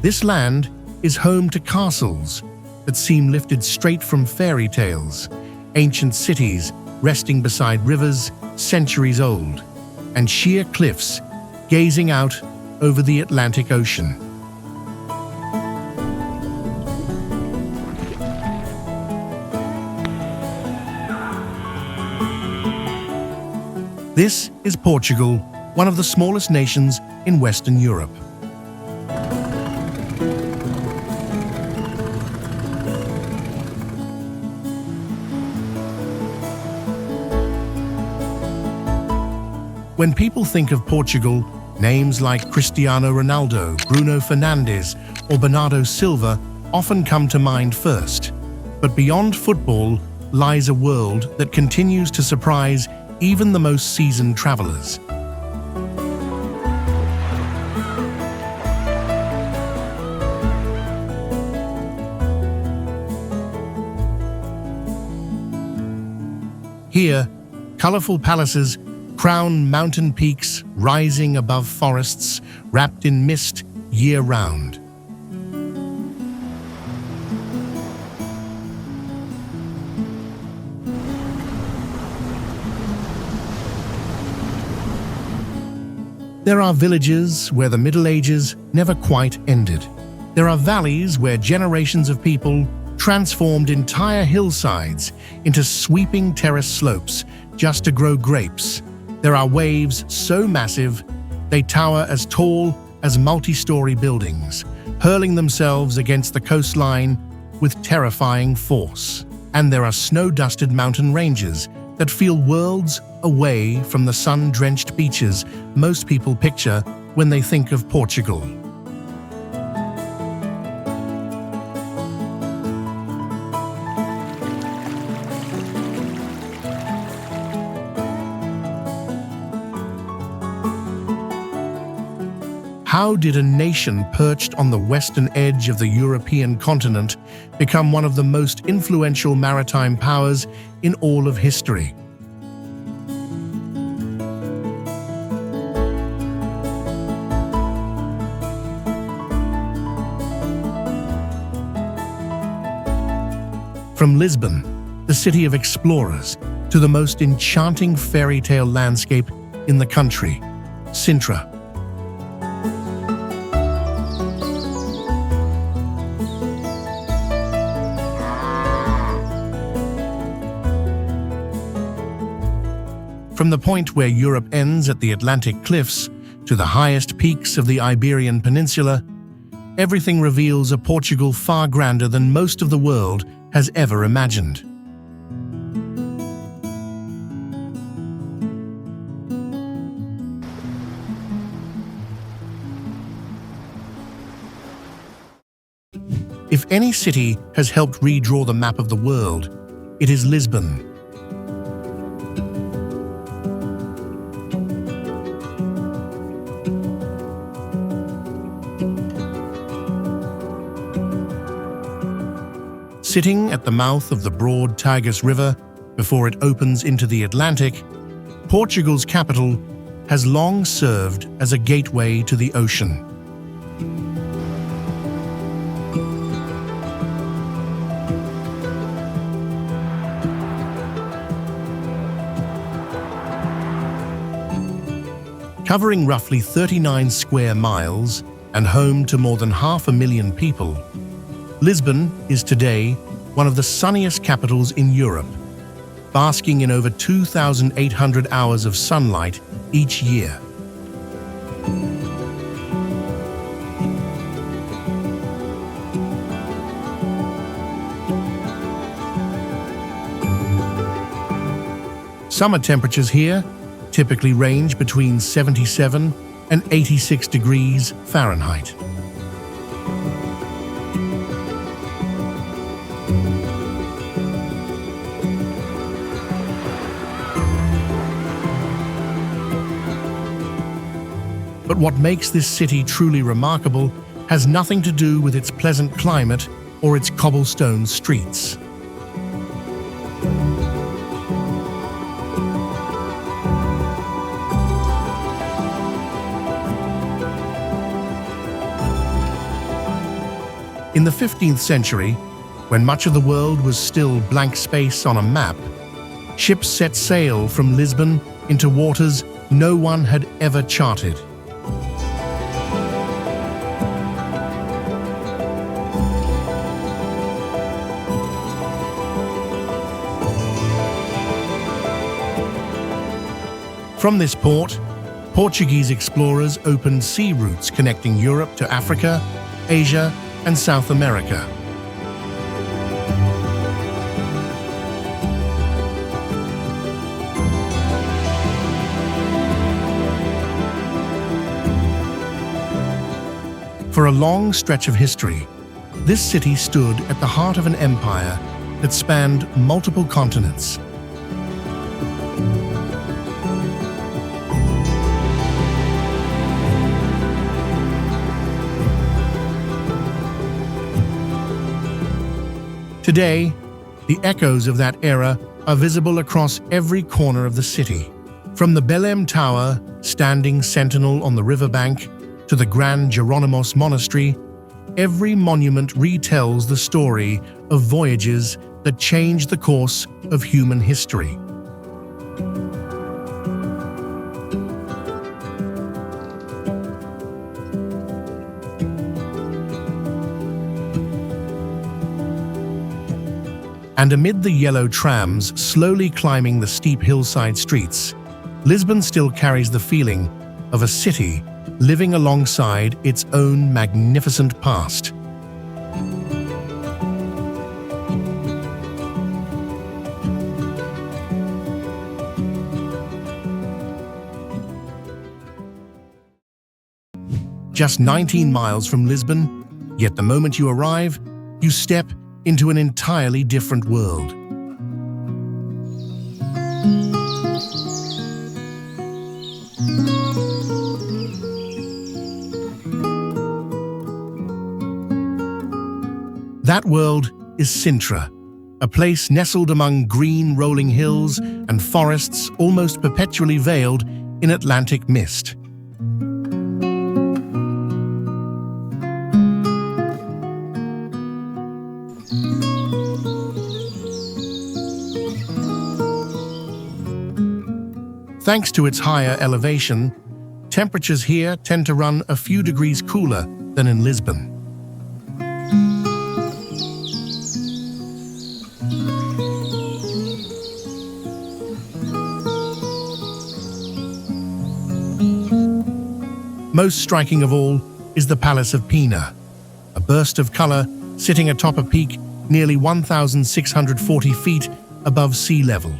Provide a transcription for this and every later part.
This land is home to castles that seem lifted straight from fairy tales, ancient cities resting beside rivers centuries old, and sheer cliffs gazing out over the Atlantic Ocean. This is Portugal, one of the smallest nations in Western Europe. When people think of Portugal, names like Cristiano Ronaldo, Bruno Fernandes, or Bernardo Silva often come to mind first. But beyond football lies a world that continues to surprise even the most seasoned travelers. Here, colorful palaces crown mountain peaks rising above forests wrapped in mist year-round. There are villages where the Middle Ages never quite ended. There are valleys where generations of people transformed entire hillsides into sweeping terrace slopes just to grow grapes. There are waves so massive they tower as tall as multi-story buildings, hurling themselves against the coastline with terrifying force. And there are snow-dusted mountain ranges that feel worlds away from the sun-drenched beaches most people picture when they think of Portugal. How did a nation perched on the western edge of the European continent become one of the most influential maritime powers in all of history? From Lisbon, the city of explorers, to the most enchanting fairy tale landscape in the country, Sintra. From the point where Europe ends at the Atlantic cliffs to the highest peaks of the Iberian Peninsula, everything reveals a Portugal far grander than most of the world has ever imagined. If any city has helped redraw the map of the world, it is Lisbon. Sitting at the mouth of the broad Tagus River before it opens into the Atlantic, Portugal's capital has long served as a gateway to the ocean. Covering roughly 39 square miles and home to more than 500,000 people, Lisbon is today one of the sunniest capitals in Europe, basking in over 2,800 hours of sunlight each year. Summer temperatures here typically range between 77 and 86 degrees Fahrenheit. But what makes this city truly remarkable has nothing to do with its pleasant climate or its cobblestone streets. In the 15th century, when much of the world was still blank space on a map, ships set sail from Lisbon into waters no one had ever charted. From this port, Portuguese explorers opened sea routes connecting Europe to Africa, Asia, and South America. For a long stretch of history, this city stood at the heart of an empire that spanned multiple continents. Today, the echoes of that era are visible across every corner of the city. From the Belém Tower, standing sentinel on the riverbank, to the Grand Geronimos Monastery, every monument retells the story of voyages that changed the course of human history. And amid the yellow trams slowly climbing the steep hillside streets, Lisbon still carries the feeling of a city living alongside its own magnificent past. Just 19 miles from Lisbon, yet the moment you arrive, you step into an entirely different world. That world is Sintra, a place nestled among green rolling hills and forests almost perpetually veiled in Atlantic mist. Thanks to its higher elevation, temperatures here tend to run a few degrees cooler than in Lisbon. Most striking of all is the Palace of Pina, a burst of color sitting atop a peak nearly 1,640 feet above sea level.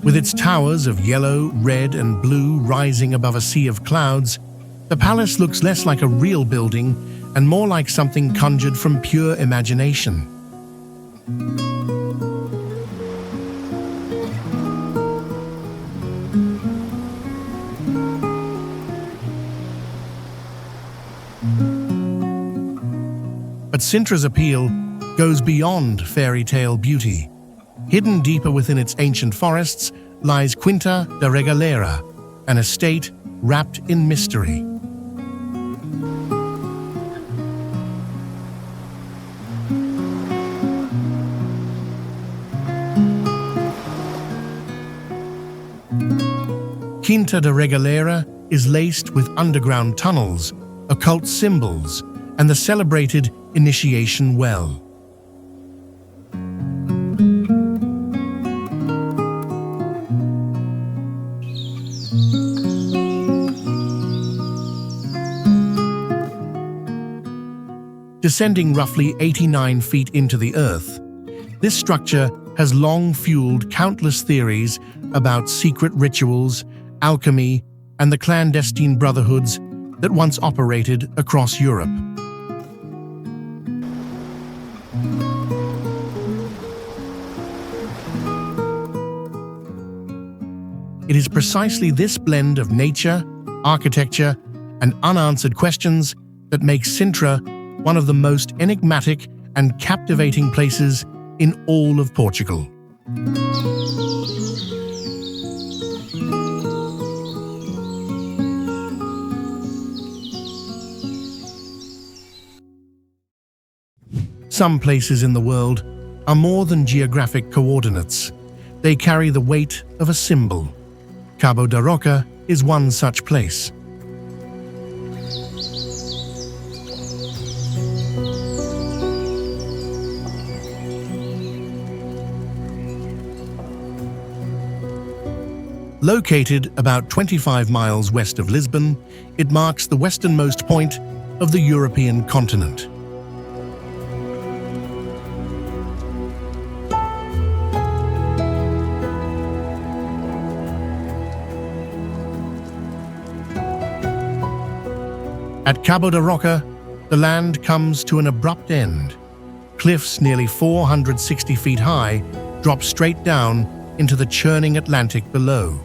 With its towers of yellow, red, and blue rising above a sea of clouds, the palace looks less like a real building and more like something conjured from pure imagination. But Sintra's appeal goes beyond fairy tale beauty. Hidden deeper within its ancient forests lies Quinta da Regaleira, an estate wrapped in mystery. Quinta da Regaleira is laced with underground tunnels, occult symbols, and the celebrated initiation well. Descending roughly 89 feet into the earth, this structure has long fueled countless theories about secret rituals, alchemy, and the clandestine brotherhoods that once operated across Europe. It is precisely this blend of nature, architecture, and unanswered questions that makes Sintra one of the most enigmatic and captivating places in all of Portugal. Some places in the world are more than geographic coordinates. They carry the weight of a symbol. Cabo da Roca is one such place. Located about 25 miles west of Lisbon, it marks the westernmost point of the European continent. At Cabo da Roca, the land comes to an abrupt end. Cliffs nearly 460 feet high drop straight down into the churning Atlantic below.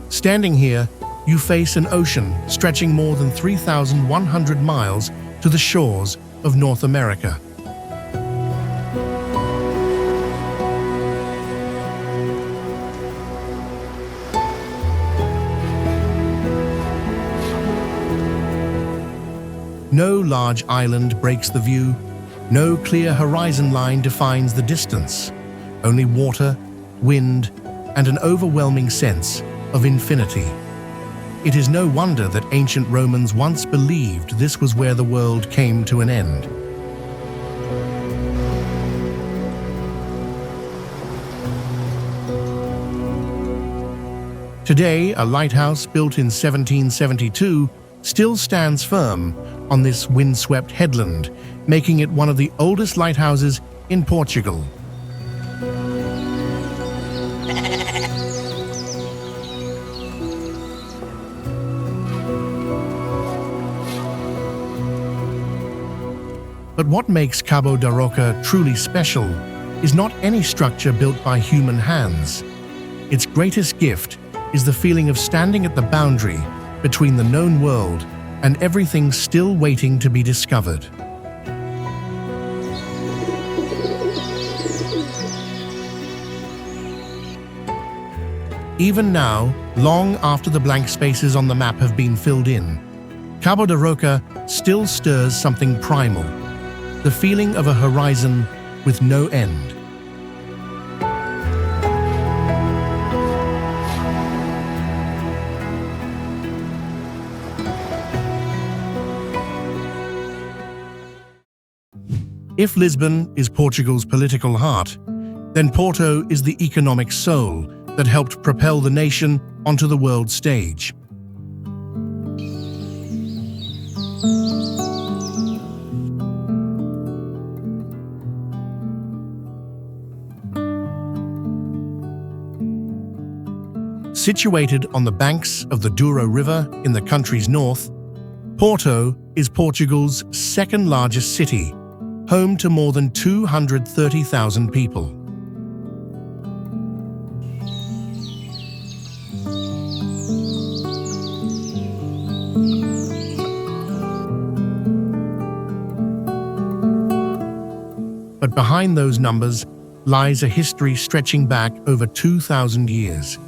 Standing here, you face an ocean stretching more than 3,100 miles to the shores of North America. No large island breaks the view, no clear horizon line defines the distance, only water, wind, and an overwhelming sense of infinity. It is no wonder that ancient Romans once believed this was where the world came to an end. Today, a lighthouse built in 1772 still stands firm on this windswept headland, making it one of the oldest lighthouses in Portugal. But what makes Cabo da Roca truly special is not any structure built by human hands. Its greatest gift is the feeling of standing at the boundary between the known world and everything still waiting to be discovered. Even now, long after the blank spaces on the map have been filled in, Cabo da Roca still stirs something primal, the feeling of a horizon with no end. If Lisbon is Portugal's political heart, then Porto is the economic soul that helped propel the nation onto the world stage. Situated on the banks of the Douro River in the country's north, Porto is Portugal's second largest city, home to more than 230,000 people. But behind those numbers lies a history stretching back over 2,000 years,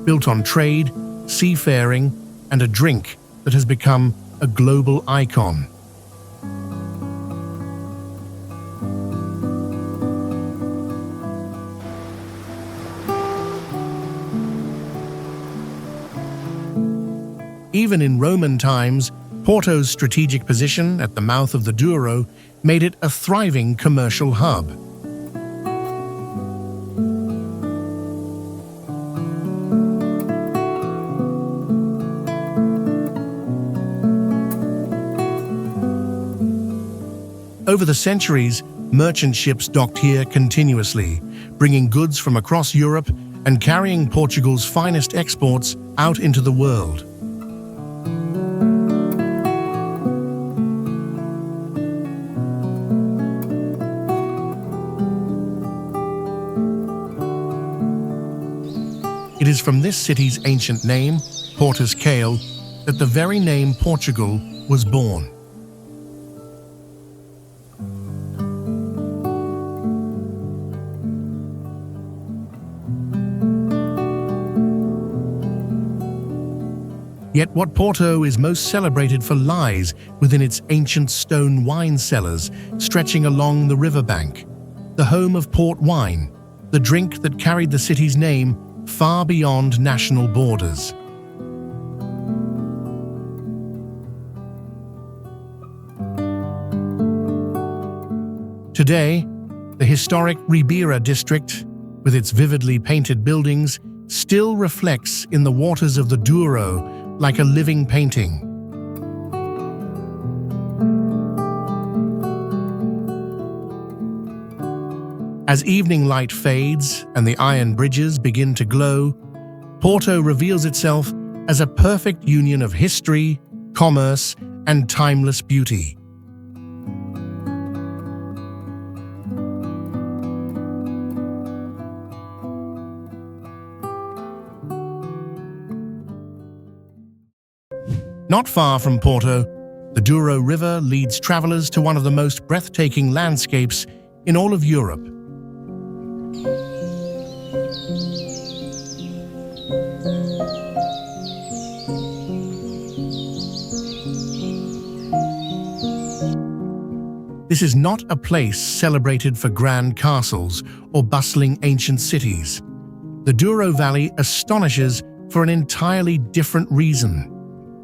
built on trade, seafaring, and a drink that has become a global icon. Even in Roman times, Porto's strategic position at the mouth of the Douro made it a thriving commercial hub. Over the centuries, merchant ships docked here continuously, bringing goods from across Europe and carrying Portugal's finest exports out into the world. It is from this city's ancient name, Portus Cale, that the very name Portugal was born. Yet what Porto is most celebrated for lies within its ancient stone wine cellars stretching along the riverbank, the home of port wine, the drink that carried the city's name far beyond national borders. Today, the historic Ribeira district, with its vividly painted buildings, still reflects in the waters of the Douro like a living painting. As evening light fades and the iron bridges begin to glow, Porto reveals itself as a perfect union of history, commerce, and timeless beauty. Not far from Porto, the Douro River leads travelers to one of the most breathtaking landscapes in all of Europe. This is not a place celebrated for grand castles or bustling ancient cities. The Douro Valley astonishes for an entirely different reason: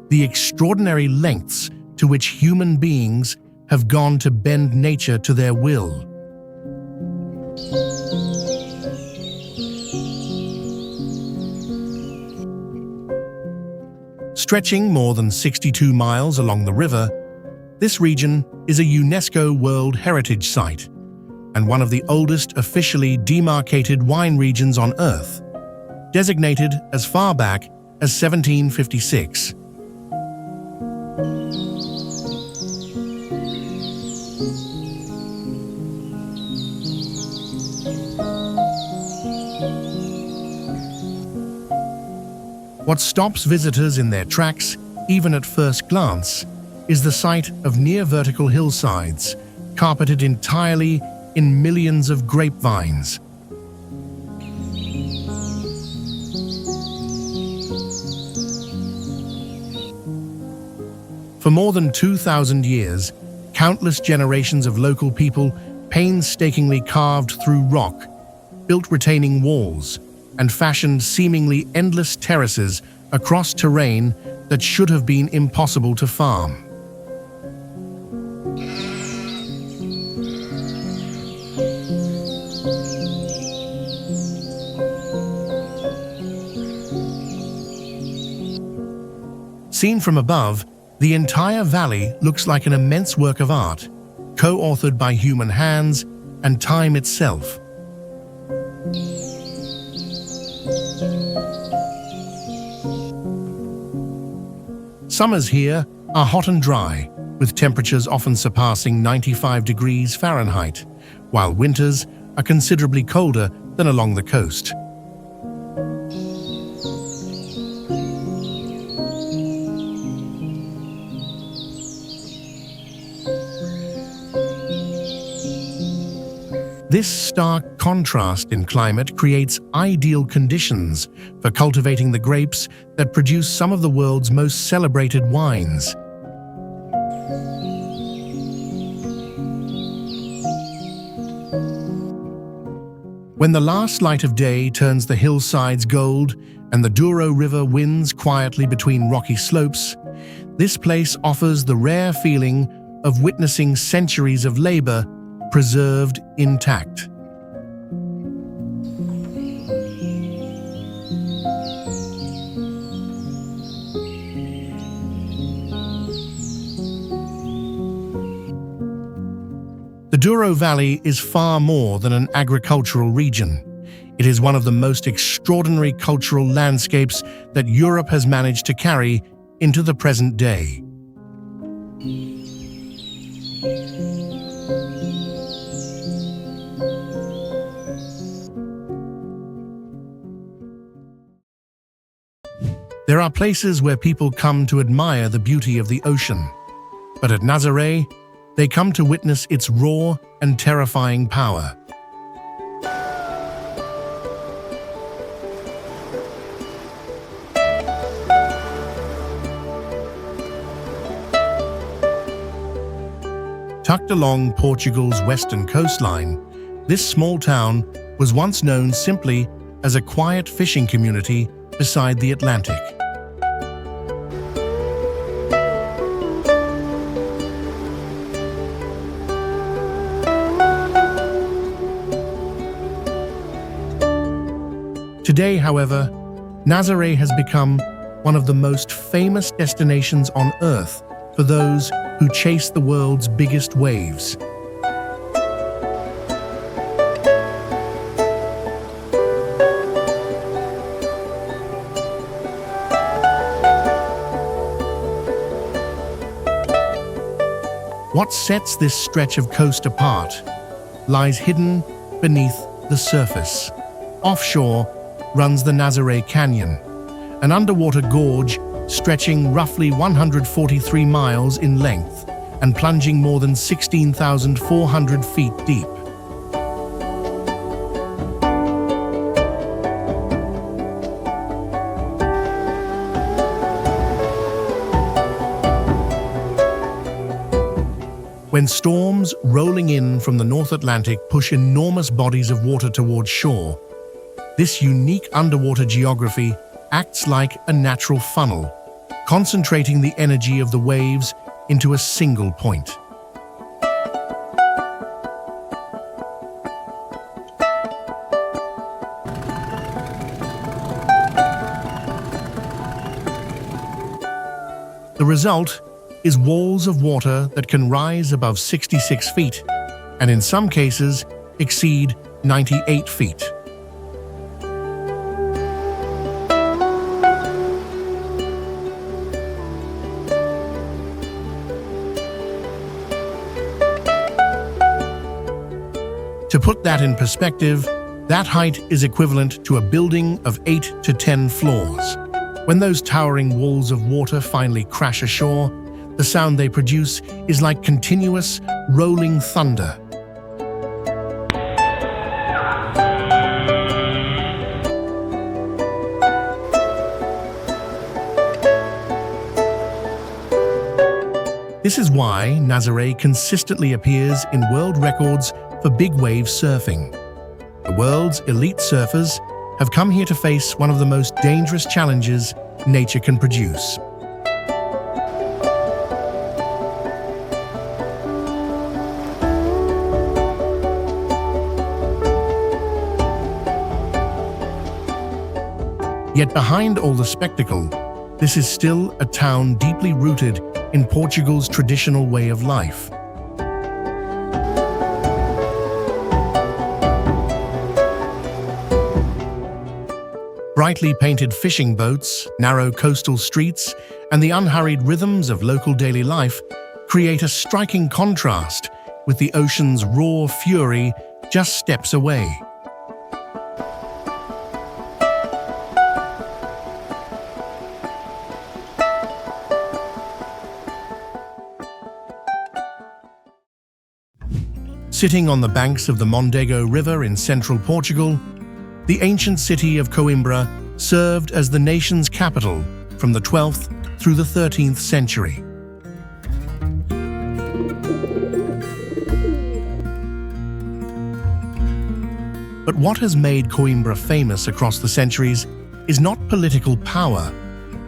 the extraordinary lengths to which human beings have gone to bend nature to their will. Stretching more than 62 miles along the river, this region is a UNESCO World Heritage Site and one of the oldest officially demarcated wine regions on Earth, designated as far back as 1756. What stops visitors in their tracks, even at first glance, is the sight of near-vertical hillsides, carpeted entirely in millions of grapevines. For more than 2,000 years, countless generations of local people painstakingly carved through rock, built retaining walls, and fashioned seemingly endless terraces across terrain that should have been impossible to farm. Seen from above, the entire valley looks like an immense work of art, co-authored by human hands and time itself. Summers here are hot and dry, with temperatures often surpassing 95 degrees Fahrenheit, while winters are considerably colder than along the coast. This stark contrast in climate creates ideal conditions for cultivating the grapes that produce some of the world's most celebrated wines. When the last light of day turns the hillsides gold and the Douro River winds quietly between rocky slopes, this place offers the rare feeling of witnessing centuries of labor preserved intact. The Douro Valley is far more than an agricultural region. It is one of the most extraordinary cultural landscapes that Europe has managed to carry into the present day. There are places where people come to admire the beauty of the ocean, But at Nazaré, they come to witness its raw and terrifying power. Tucked along Portugal's western coastline, this small town was once known simply as a quiet fishing community beside the Atlantic. Today, however, Nazaré has become one of the most famous destinations on Earth for those who chase the world's biggest waves. What sets this stretch of coast apart lies hidden beneath the surface. Offshore runs the Nazaré Canyon, an underwater gorge stretching roughly 143 miles in length and plunging more than 16,400 feet deep. When storms rolling in from the North Atlantic push enormous bodies of water towards shore, this unique underwater geography acts like a natural funnel, concentrating the energy of the waves into a single point. The result is walls of water that can rise above 66 feet and in some cases exceed 98 feet. To put that in perspective, that height is equivalent to a building of 8 to 10 floors. When those towering walls of water finally crash ashore, the sound they produce is like continuous, rolling thunder. This is why Nazaré consistently appears in world records for big wave surfing. The world's elite surfers have come here to face one of the most dangerous challenges nature can produce. Yet behind all the spectacle, this is still a town deeply rooted in Portugal's traditional way of life. Brightly painted fishing boats, narrow coastal streets, and the unhurried rhythms of local daily life create a striking contrast with the ocean's raw fury just steps away. Sitting on the banks of the Mondego River in central Portugal, the ancient city of Coimbra served as the nation's capital from the 12th through the 13th century. But what has made Coimbra famous across the centuries is not political power,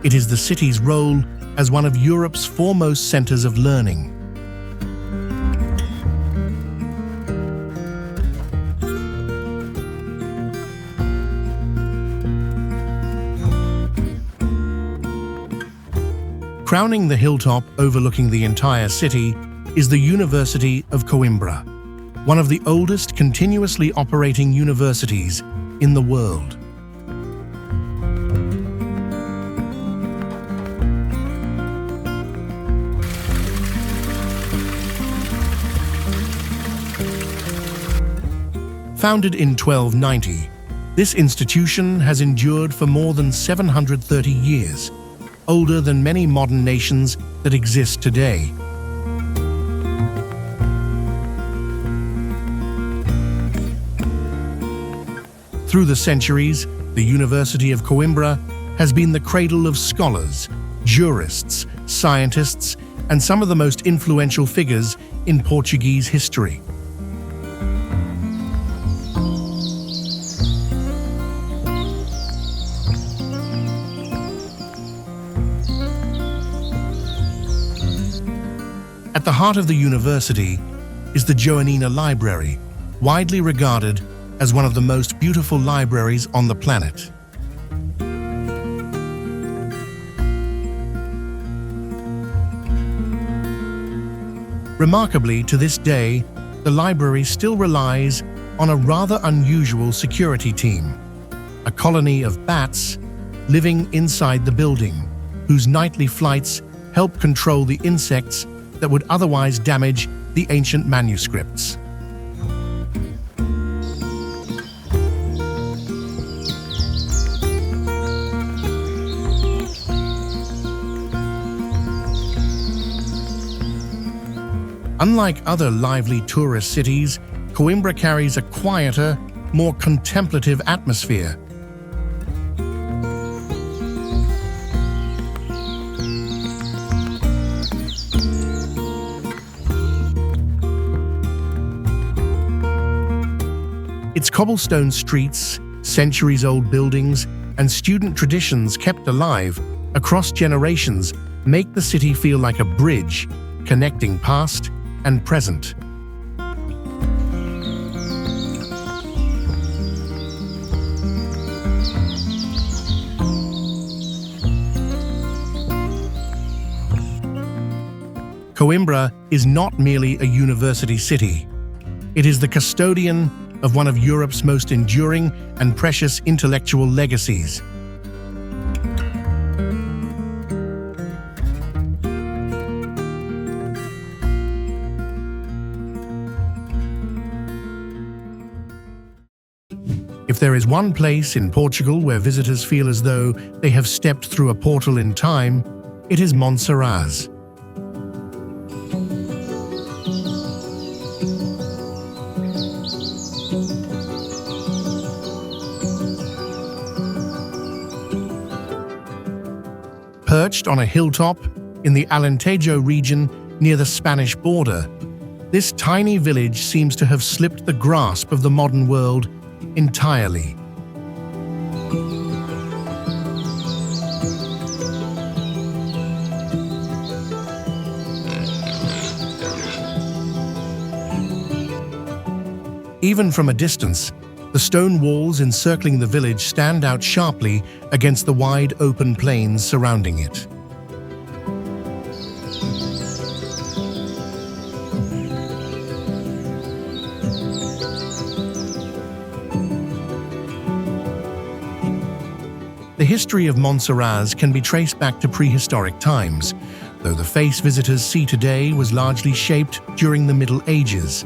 it is the city's role as one of Europe's foremost centers of learning. Crowning the hilltop overlooking the entire city is the University of Coimbra, one of the oldest continuously operating universities in the world. Founded in 1290, this institution has endured for more than 730 years, older than many modern nations that exist today. Through the centuries, the University of Coimbra has been the cradle of scholars, jurists, scientists, and some of the most influential figures in Portuguese history. At the heart of the university is the Joanina Library, widely regarded as one of the most beautiful libraries on the planet. Remarkably, to this day, the library still relies on a rather unusual security team, a colony of bats living inside the building, whose nightly flights help control the insects that would otherwise damage the ancient manuscripts. Unlike other lively tourist cities, Coimbra carries a quieter, more contemplative atmosphere. Its cobblestone streets, centuries-old buildings, and student traditions kept alive across generations make the city feel like a bridge connecting past and present. Coimbra is not merely a university city. It is the custodian of one of Europe's most enduring and precious intellectual legacies. If there is one place in Portugal where visitors feel as though they have stepped through a portal in time, it is Monsaraz. Perched on a hilltop in the Alentejo region near the Spanish border, this tiny village seems to have slipped the grasp of the modern world entirely. Even from a distance, the stone walls encircling the village stand out sharply against the wide open plains surrounding it. The history of Monsaraz can be traced back to prehistoric times, though the face visitors see today was largely shaped during the Middle Ages.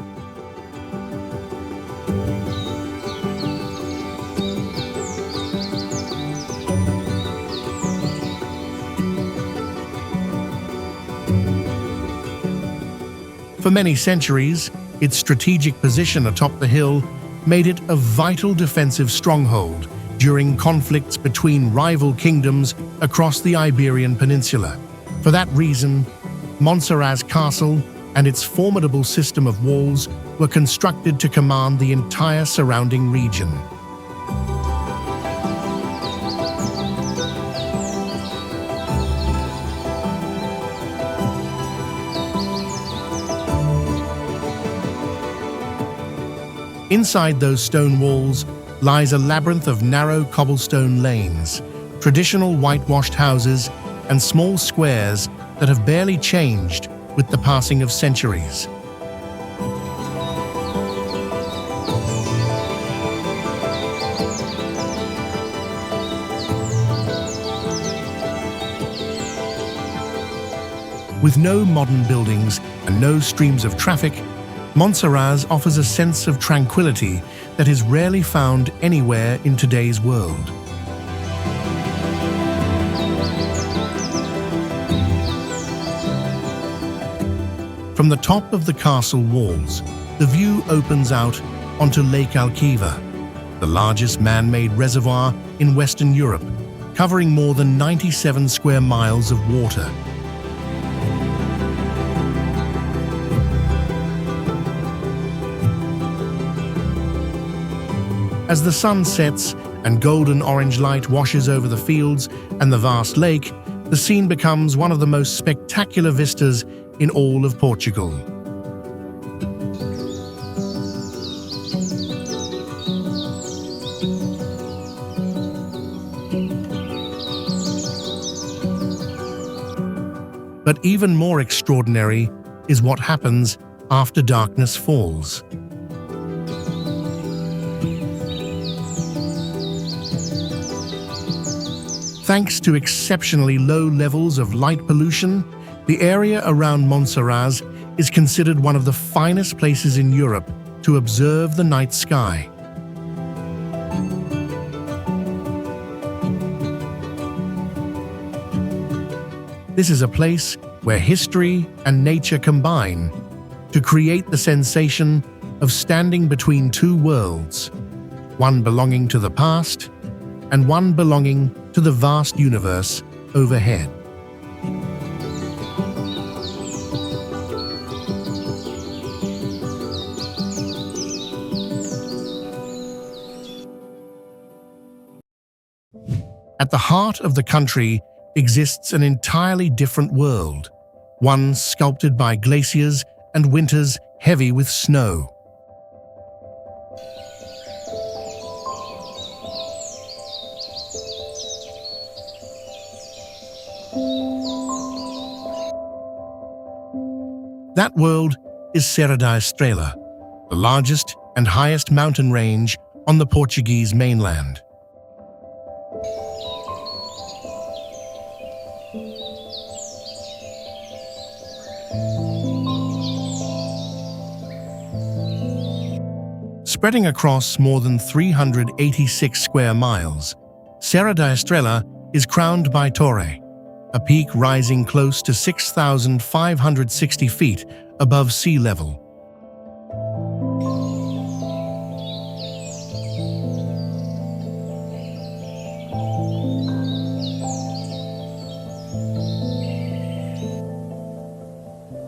For many centuries, its strategic position atop the hill made it a vital defensive stronghold during conflicts between rival kingdoms across the Iberian Peninsula. For that reason, Monsaraz Castle and its formidable system of walls were constructed to command the entire surrounding region. Inside those stone walls lies a labyrinth of narrow cobblestone lanes, traditional whitewashed houses, and small squares that have barely changed with the passing of centuries. With no modern buildings and no streams of traffic, Monsaraz offers a sense of tranquility that is rarely found anywhere in today's world. From the top of the castle walls, the view opens out onto Lake Alquiva, the largest man-made reservoir in Western Europe, covering more than 97 square miles of water. As the sun sets and golden orange light washes over the fields and the vast lake, the scene becomes one of the most spectacular vistas in all of Portugal. But even more extraordinary is what happens after darkness falls. Thanks to exceptionally low levels of light pollution, the area around Monsaraz is considered one of the finest places in Europe to observe the night sky. This is a place where history and nature combine to create the sensation of standing between two worlds, one belonging to the past and one belonging to the vast universe overhead. At the heart of the country exists an entirely different world, one sculpted by glaciers and winters heavy with snow. That world is Serra da Estrela, the largest and highest mountain range on the Portuguese mainland. Spreading across more than 386 square miles, Serra da Estrela is crowned by Torre, a peak rising close to 6,560 feet above sea level.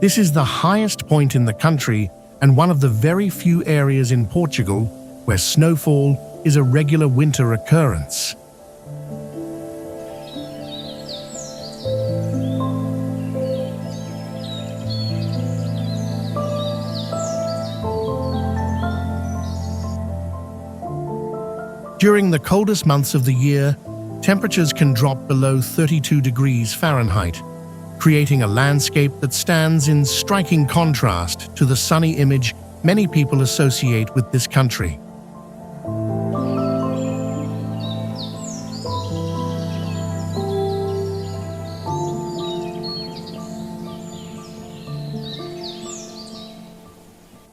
This is the highest point in the country and one of the very few areas in Portugal where snowfall is a regular winter occurrence. During the coldest months of the year, temperatures can drop below 32 degrees Fahrenheit, creating a landscape that stands in striking contrast to the sunny image many people associate with this country.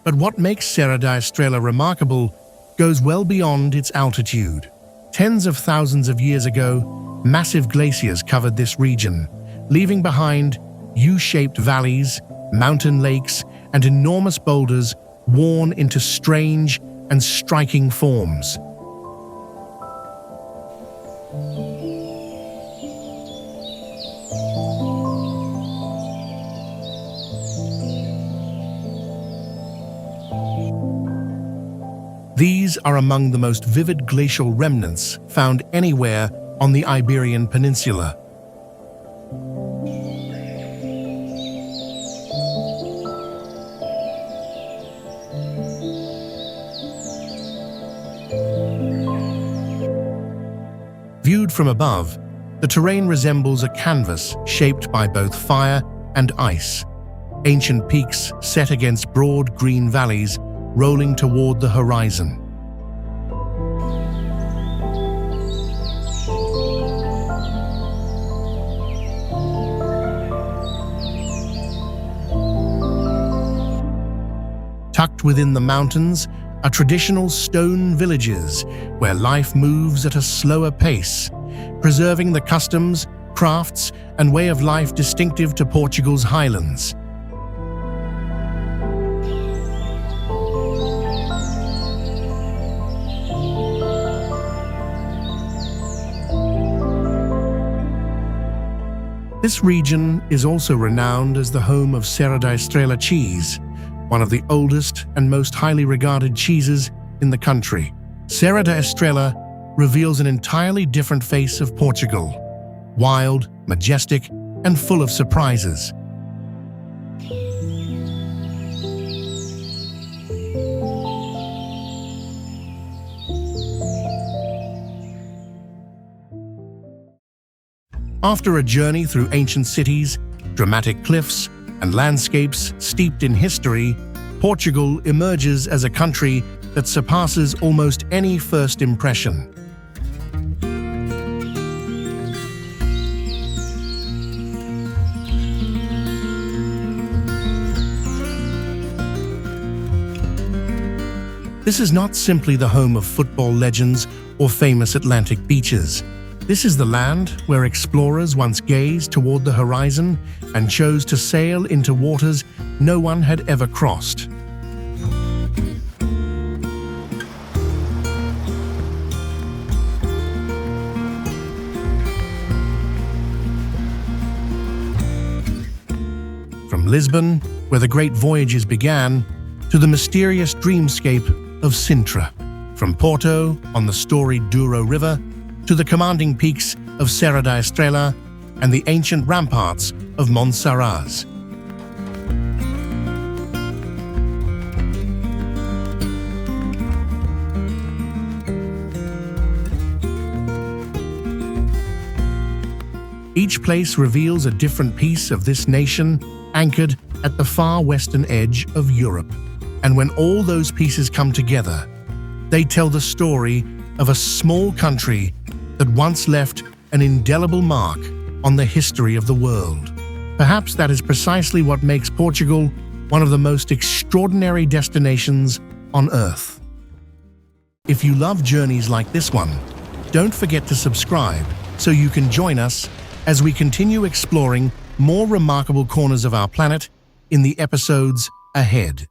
But what makes Serra da Estrela remarkable goes well beyond its altitude. Tens of thousands of years ago, massive glaciers covered this region, leaving behind U-shaped valleys, mountain lakes, and enormous boulders worn into strange and striking forms. These are among the most vivid glacial remnants found anywhere on the Iberian Peninsula. Viewed from above, the terrain resembles a canvas shaped by both fire and ice, ancient peaks set against broad green valleys rolling toward the horizon. Tucked within the mountains are traditional stone villages where life moves at a slower pace, preserving the customs, crafts, and way of life distinctive to Portugal's highlands. This region is also renowned as the home of Serra da Estrela cheese, one of the oldest and most highly regarded cheeses in the country. Serra da Estrela reveals an entirely different face of Portugal, wild, majestic, and full of surprises. After a journey through ancient cities, dramatic cliffs, and landscapes steeped in history, Portugal emerges as a country that surpasses almost any first impression. This is not simply the home of football legends or famous Atlantic beaches. This is the land where explorers once gazed toward the horizon and chose to sail into waters no one had ever crossed. From Lisbon, where the great voyages began, to the mysterious dreamscape of Sintra. From Porto, on the storied Douro River, to the commanding peaks of Serra da Estrela and the ancient ramparts of Monsaraz. Each place reveals a different piece of this nation, anchored at the far western edge of Europe. And when all those pieces come together, they tell the story of a small country that once left an indelible mark on the history of the world. Perhaps that is precisely what makes Portugal one of the most extraordinary destinations on Earth. If you love journeys like this one, don't forget to subscribe so you can join us as we continue exploring more remarkable corners of our planet in the episodes ahead.